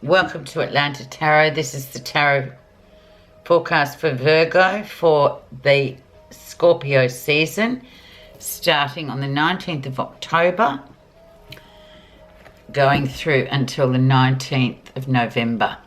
Welcome to Atlanta Tarot. This is the tarot forecast for Virgo for the Scorpio season, starting on the 19th of October, going through until the 19th of November.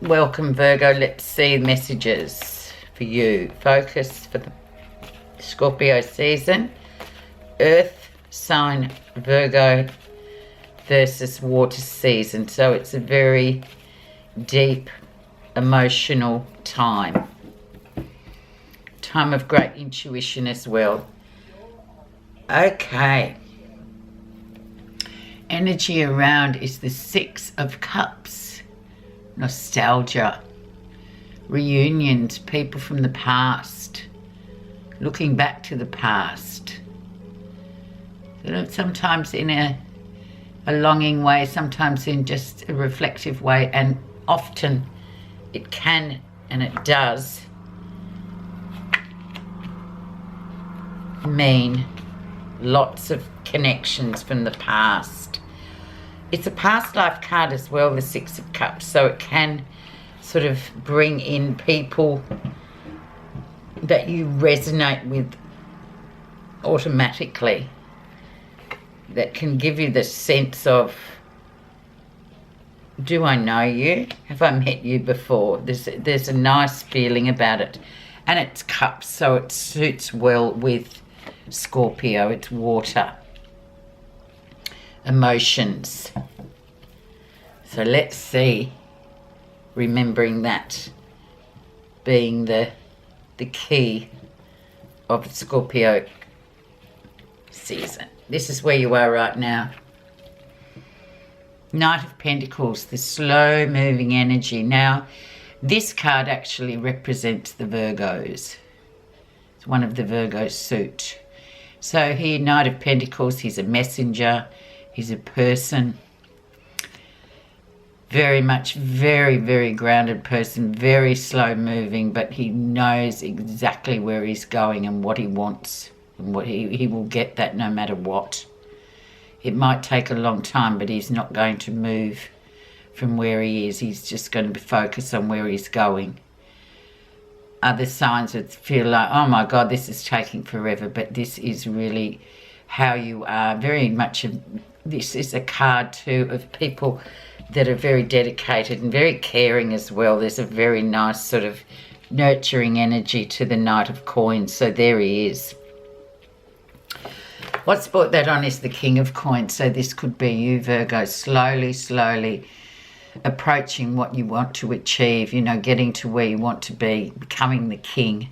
Welcome, Virgo. Let's see messages for you. Focus for the Scorpio season. Earth sign Virgo versus water season. So it's a very deep, emotional time. Time of great intuition as well. Okay. Energy around is the Six of Cups. Nostalgia. Reunions, people from the past. Looking back to the past. Sometimes in a longing way, sometimes in just a reflective way, and often it can and it does mean lots of connections from the past. It's a past life card as well, the Six of Cups, so it can sort of bring in people that you resonate with automatically, that can give you the sense of, do I know you? Have I met you before? There's a nice feeling about it. And it's cups, so it suits well with Scorpio. It's water. Emotions. So let's see. Remembering that being the key of the Scorpio season. This is where you are right now. Knight of Pentacles, the slow moving energy. Now, this card actually represents the Virgos. It's one of the Virgo suit. So here, Knight of Pentacles, he's a messenger. He's a person. Very much, very, very grounded person. Very slow moving, but he knows exactly where he's going and what he wants. And what he will get that no matter what. It might take a long time, but he's not going to move from where he is. He's just going to focus on where he's going. Other signs would feel like, oh my God, this is taking forever, but this is really how you are. Very much, this is a card too of people that are very dedicated and very caring as well. There's a very nice sort of nurturing energy to the Knight of Coins. So there he is. What's brought that on is the King of Coins. So this could be you, Virgo, slowly, slowly approaching what you want to achieve, you know, getting to where you want to be, becoming the king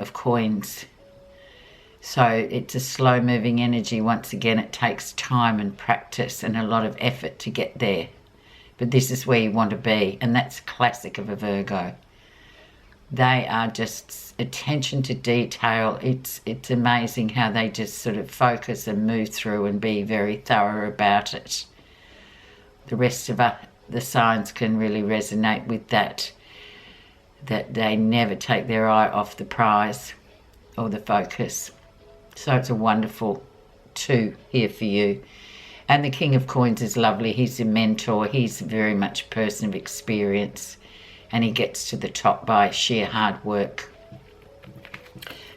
of coins. So it's a slow-moving energy. Once again, it takes time and practice and a lot of effort to get there. But this is where you want to be, and that's classic of a Virgo. They are just attention to detail. It's amazing how they just sort of focus and move through and be very thorough about it. The rest of the signs can really resonate with that they never take their eye off the prize or the focus. So it's a wonderful two here for you. And the King of Coins is lovely. He's a mentor. He's very much a person of experience. And he gets to the top by sheer hard work.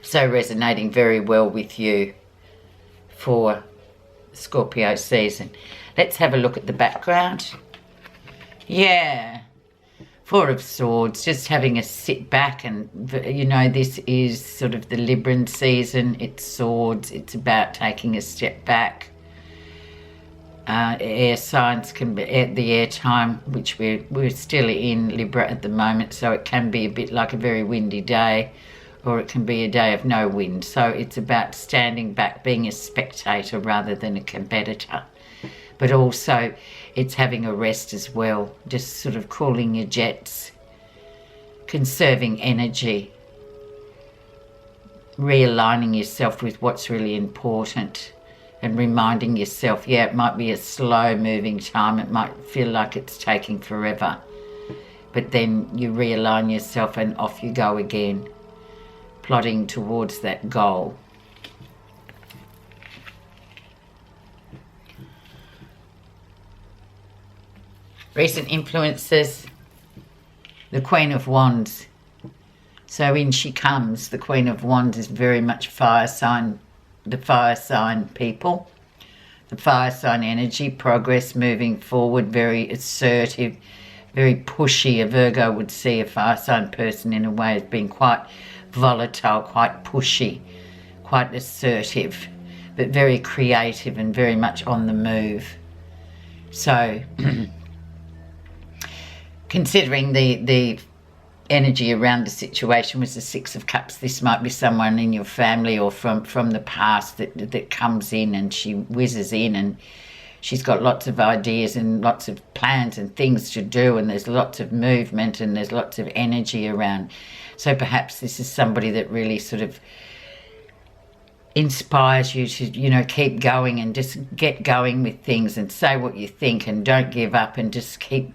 So resonating very well with you for Scorpio season. Let's have a look at the background. Yeah. Four of Swords, just having a sit back, and you know, this is sort of the Libran season. It's swords. It's about taking a step back. Air signs can be at the air time, which we're still in Libra at the moment, so it can be a bit like a very windy day, or it can be a day of no wind. So it's about standing back, being a spectator rather than a competitor. But also it's having a rest as well, just sort of cooling your jets, conserving energy, realigning yourself with what's really important. And reminding yourself, yeah, it might be a slow moving time. It might feel like it's taking forever. But then you realign yourself and off you go again, plodding towards that goal. Recent influences, the Queen of Wands. So in she comes. The Queen of Wands is very much fire sign, the fire sign people. The fire sign energy, progress, moving forward, very assertive, very pushy. A Virgo would see a fire sign person in a way as being quite volatile, quite pushy, quite assertive, but very creative and very much on the move. So considering the energy around the situation was the Six of Cups, this might be someone in your family or from the past that comes in, and she whizzes in and she's got lots of ideas and lots of plans and things to do, and there's lots of movement and there's lots of energy around. So perhaps this is somebody that really sort of inspires you to, you know, keep going and just get going with things and say what you think and don't give up and just keep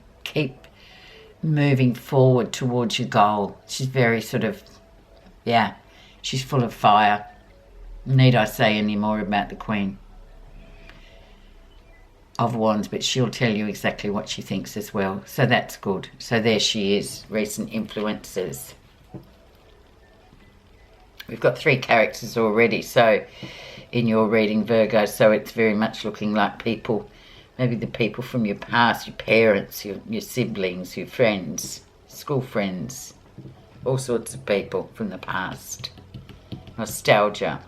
moving forward towards your goal. She's very sort of, yeah, she's full of fire. Need I say any more about the Queen of Wands? But she'll tell you exactly what she thinks as well. So that's good. So there she is, recent influences. We've got 3 characters already, so in your reading, Virgo, so it's very much looking like people, maybe the people from your past, your parents, your siblings, your friends, school friends, all sorts of people from the past. Nostalgia.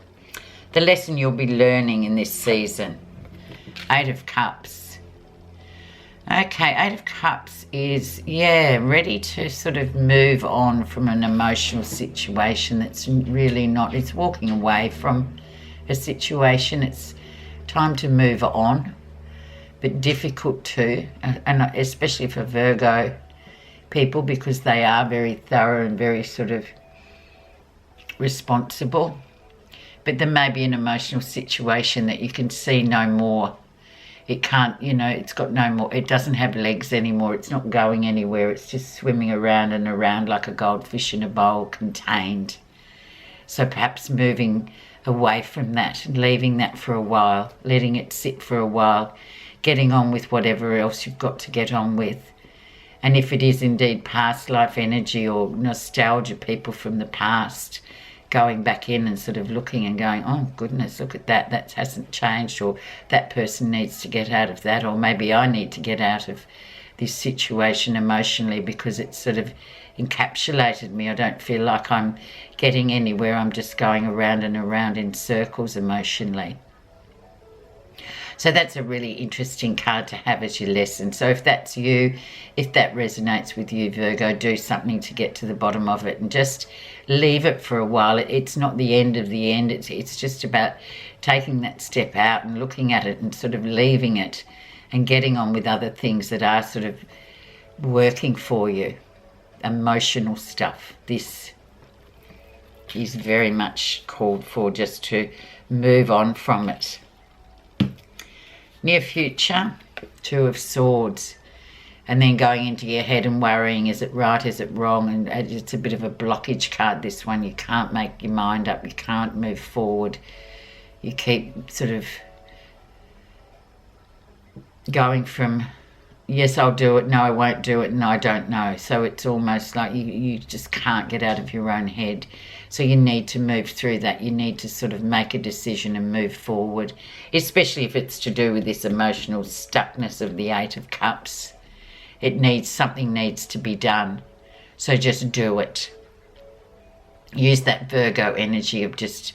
The lesson you'll be learning in this season. 8 of Cups. Okay, 8 of Cups is, yeah, ready to sort of move on from an emotional situation that's really not, it's walking away from a situation. It's time to move on, but difficult too, and especially for Virgo people, because they are very thorough and very sort of responsible. But there may be an emotional situation that you can see no more. It can't, you know, it's got no more, it doesn't have legs anymore, it's not going anywhere, it's just swimming around and around like a goldfish in a bowl, contained. So perhaps moving away from that and leaving that for a while, letting it sit for a while, getting on with whatever else you've got to get on with. And if it is indeed past life energy or nostalgia, people from the past, going back in and sort of looking and going, oh goodness, look at that, that hasn't changed, or that person needs to get out of that, or maybe I need to get out of this situation emotionally because it's sort of encapsulated me. I don't feel like I'm getting anywhere, I'm just going around and around in circles emotionally. So that's a really interesting card to have as your lesson. So if that's you, if that resonates with you, Virgo, do something to get to the bottom of it and just leave it for a while. It's not the end of the end. It's just about taking that step out and looking at it and sort of leaving it and getting on with other things that are sort of working for you. Emotional stuff. This is very much called for, just to move on from it. Near future, 2 of Swords, and then going into your head and worrying, is it right, is it wrong? And it's a bit of a blockage card, this one. You can't make your mind up, you can't move forward. You keep sort of going from, yes, I'll do it, no, I won't do it, no, I don't know. So it's almost like you just can't get out of your own head. So you need to move through that. You need to sort of make a decision and move forward, especially if it's to do with this emotional stuckness of the 8 of Cups. Something needs to be done. So just do it. Use that Virgo energy of just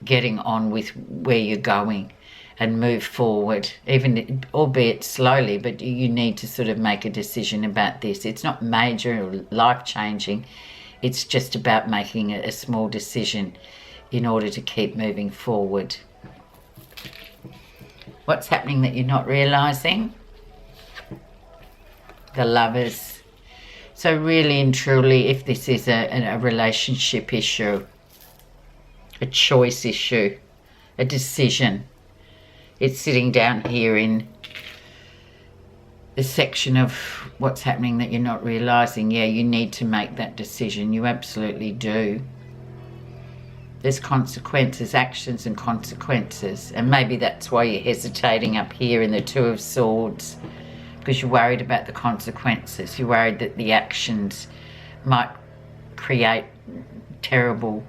getting on with where you're going and move forward, even albeit slowly, but you need to sort of make a decision about this. It's not major or life-changing. It's just about making a small decision in order to keep moving forward. What's happening that you're not realising? The Lovers. So really and truly, if this is a relationship issue, a choice issue, a decision, it's sitting down here in the section of what's happening that you're not realising. Yeah, you need to make that decision. You absolutely do. There's consequences, actions and consequences. And maybe that's why you're hesitating up here in the 2 of Swords. because you're worried about the consequences. You're worried that the actions might create terrible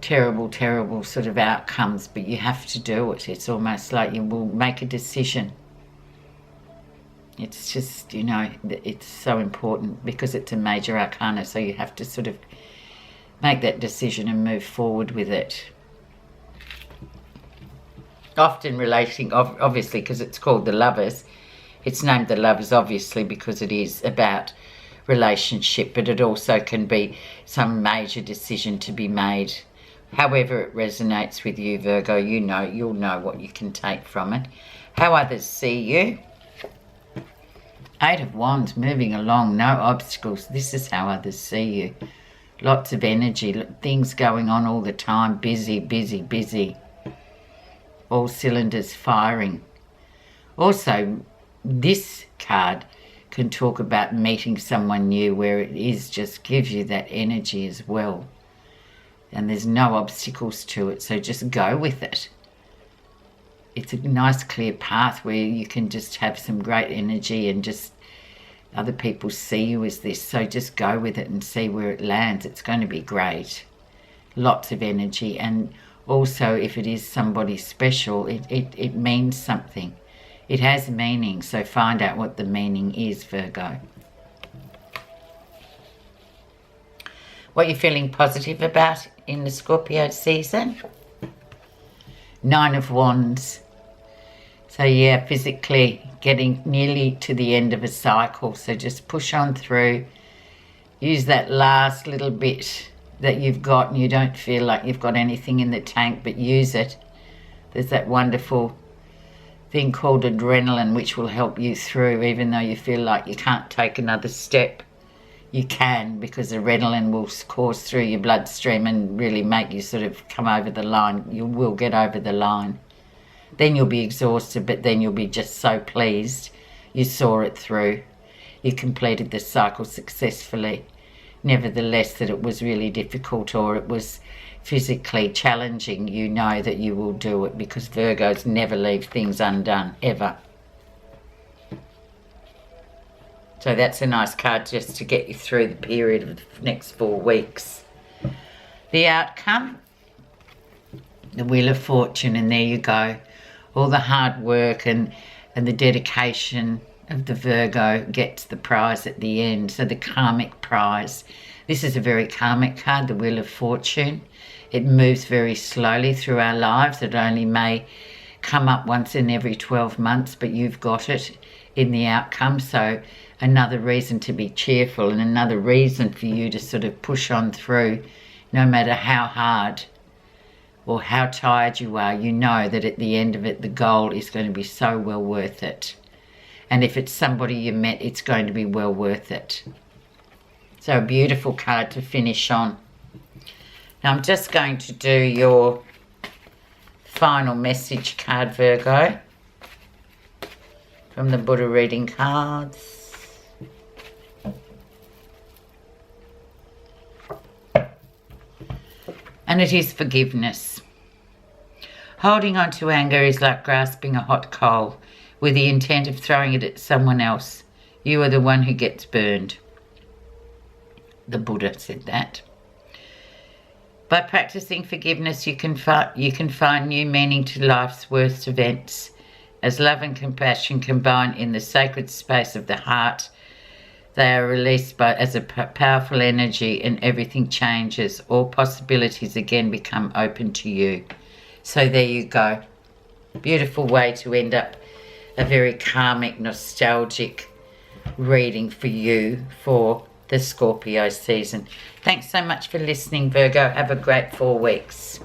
sort of outcomes, but you have to do it. It's almost like you will make a decision. It's just, you know, it's so important because it's a major arcana, so you have to sort of make that decision and move forward with it. Often relating, obviously, because it's called the Lovers. It's named the Lovers, obviously, because it is about relationship, but it also can be some major decision to be made. However it resonates with you, Virgo, you'll know what you can take from it. How others see you. 8 of Wands, moving along, no obstacles. This is how others see you. Lots of energy, things going on all the time, busy, busy, busy. All cylinders firing. Also, this card can talk about meeting someone new, where it is just gives you that energy as well. And there's no obstacles to it, so just go with it. It's a nice clear path where you can just have some great energy and just other people see you as this, so just go with it and see where it lands. It's going to be great. Lots of energy, and also if it is somebody special, it means something. It has meaning, so find out what the meaning is, Virgo. What you're feeling positive about in the Scorpio season. 9 of Wands. So yeah, physically getting nearly to the end of a cycle. So just push on through. Use that last little bit that you've got and you don't feel like you've got anything in the tank, but use it. There's that wonderful thing called adrenaline which will help you through, even though you feel like you can't take another step. You can, because adrenaline will course through your bloodstream and really make you sort of come over the line. You will get over the line. Then you'll be exhausted, but then you'll be just so pleased you saw it through. You completed the cycle successfully. Nevertheless, that it was really difficult or it was physically challenging, you know that you will do it, because Virgos never leave things undone, ever. So that's a nice card just to get you through the period of the next 4 weeks. The outcome, the Wheel of Fortune, and there you go. All the hard work and the dedication of the Virgo gets the prize at the end. So the karmic prize. This is a very karmic card, the Wheel of Fortune. It moves very slowly through our lives. It only may come up once in every 12 months, but you've got it in the outcome. So another reason to be cheerful and another reason for you to sort of push on through, no matter how hard or how tired you are. You know that at the end of it, the goal is going to be so well worth it. And if it's somebody you met, it's going to be well worth it. So a beautiful card to finish on. Now I'm just going to do your final message card, Virgo, from the Buddha reading cards. And it is forgiveness. Holding on to anger is like grasping a hot coal with the intent of throwing it at someone else. You are the one who gets burned. The Buddha said that. By practicing forgiveness, you can find new meaning to life's worst events. As love and compassion combine in the sacred space of the heart, they are released as a powerful energy, and everything changes. All possibilities again become open to you. So there you go. Beautiful way to end up a very karmic, nostalgic reading for you for the Scorpio season. Thanks so much for listening, Virgo. Have a great 4 weeks.